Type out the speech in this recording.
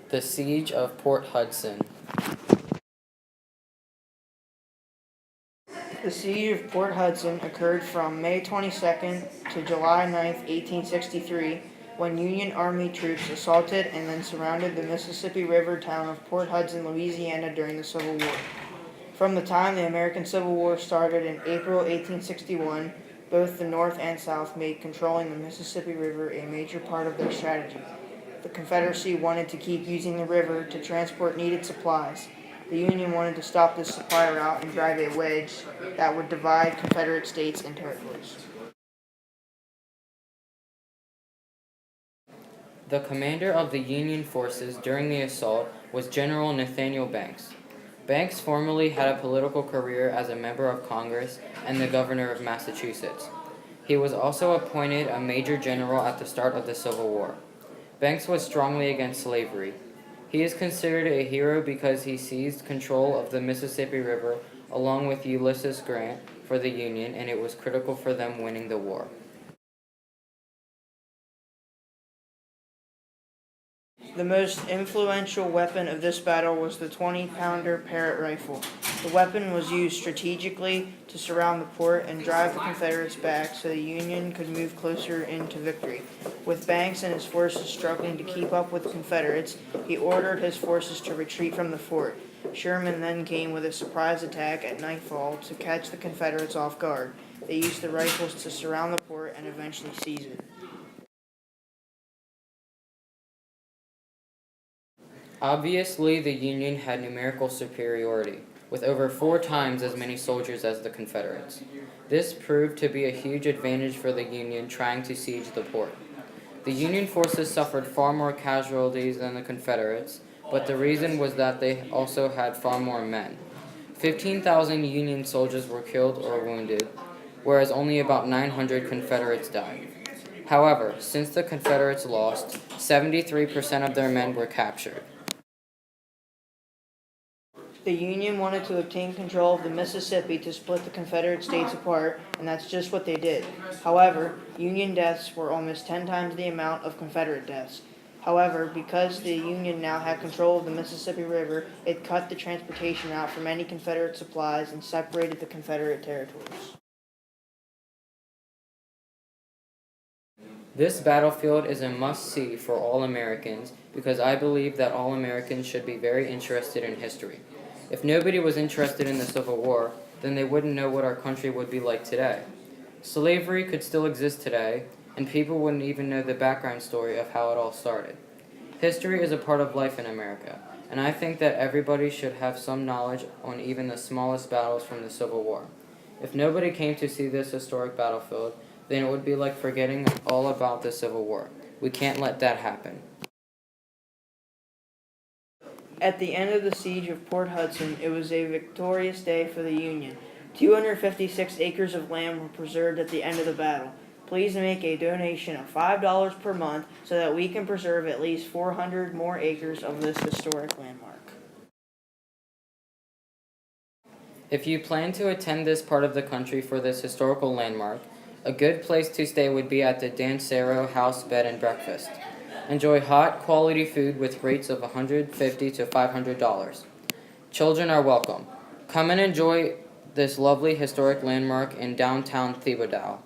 The Siege of Port Hudson. The siege of Port Hudson occurred from May 22nd to July 9th, 1863, when Union Army troops assaulted and then surrounded the Mississippi River town of Port Hudson, Louisiana during the Civil War. From the time the American Civil War started in April 1861, both the North and South made controlling the Mississippi River a major part of their strategy. The Confederacy wanted to keep using the river to transport needed supplies. The Union wanted to stop this supply route and drive a wedge that would divide Confederate states and territories. The commander of the Union forces during the assault was General Nathaniel Banks. Banks formerly had a political career as a member of Congress and the governor of Massachusetts. He was also appointed a major general at the start of the Civil War. Banks was strongly against slavery. He is considered a hero because he seized control of the Mississippi River along with Ulysses Grant for the Union, and it was critical for them winning the war. The most influential weapon of this battle was the 20-pounder Parrott rifle. The weapon was used strategically to surround the port and drive the Confederates back so the Union could move closer into victory. With Banks and his forces struggling to keep up with the Confederates, he ordered his forces to retreat from the fort. Sherman then came with a surprise attack at nightfall to catch the Confederates off guard. They used the rifles to surround the port and eventually seize it. Obviously, the Union had numerical superiority, with over 4 times as many soldiers as the Confederates. This proved to be a huge advantage for the Union trying to siege the port. The Union forces suffered far more casualties than the Confederates, but the reason was that they also had far more men. 15,000 Union soldiers were killed or wounded, whereas only about 900 Confederates died. However, since the Confederates lost, 73% of their men were captured. The Union wanted to obtain control of the Mississippi to split the Confederate states apart, and that's just what they did. However, Union deaths were almost 10 times the amount of Confederate deaths. However, because the Union now had control of the Mississippi River, it cut the transportation route for many Confederate supplies and separated the Confederate territories. This battlefield is a must-see for all Americans because I believe that all Americans should be very interested in history. If nobody was interested in the Civil War, then they wouldn't know what our country would be like today. Slavery could still exist today, and people wouldn't even know the background story of how it all started. History is a part of life in America, and I think that everybody should have some knowledge on even the smallest battles from the Civil War. If nobody came to see this historic battlefield, then it would be like forgetting all about the Civil War. We can't let that happen. At the end of the siege of Port Hudson, it was a victorious day for the Union. 256 acres of land were preserved at the end of the battle. Please make a donation of $5 per month so that we can preserve at least 400 more acres of this historic landmark. If you plan to attend this part of the country for this historical landmark, a good place to stay would be at the Dancero House Bed and Breakfast. Enjoy hot, quality food with rates of $150 to $500. Children are welcome. Come and enjoy this lovely historic landmark in downtown Thibodaux.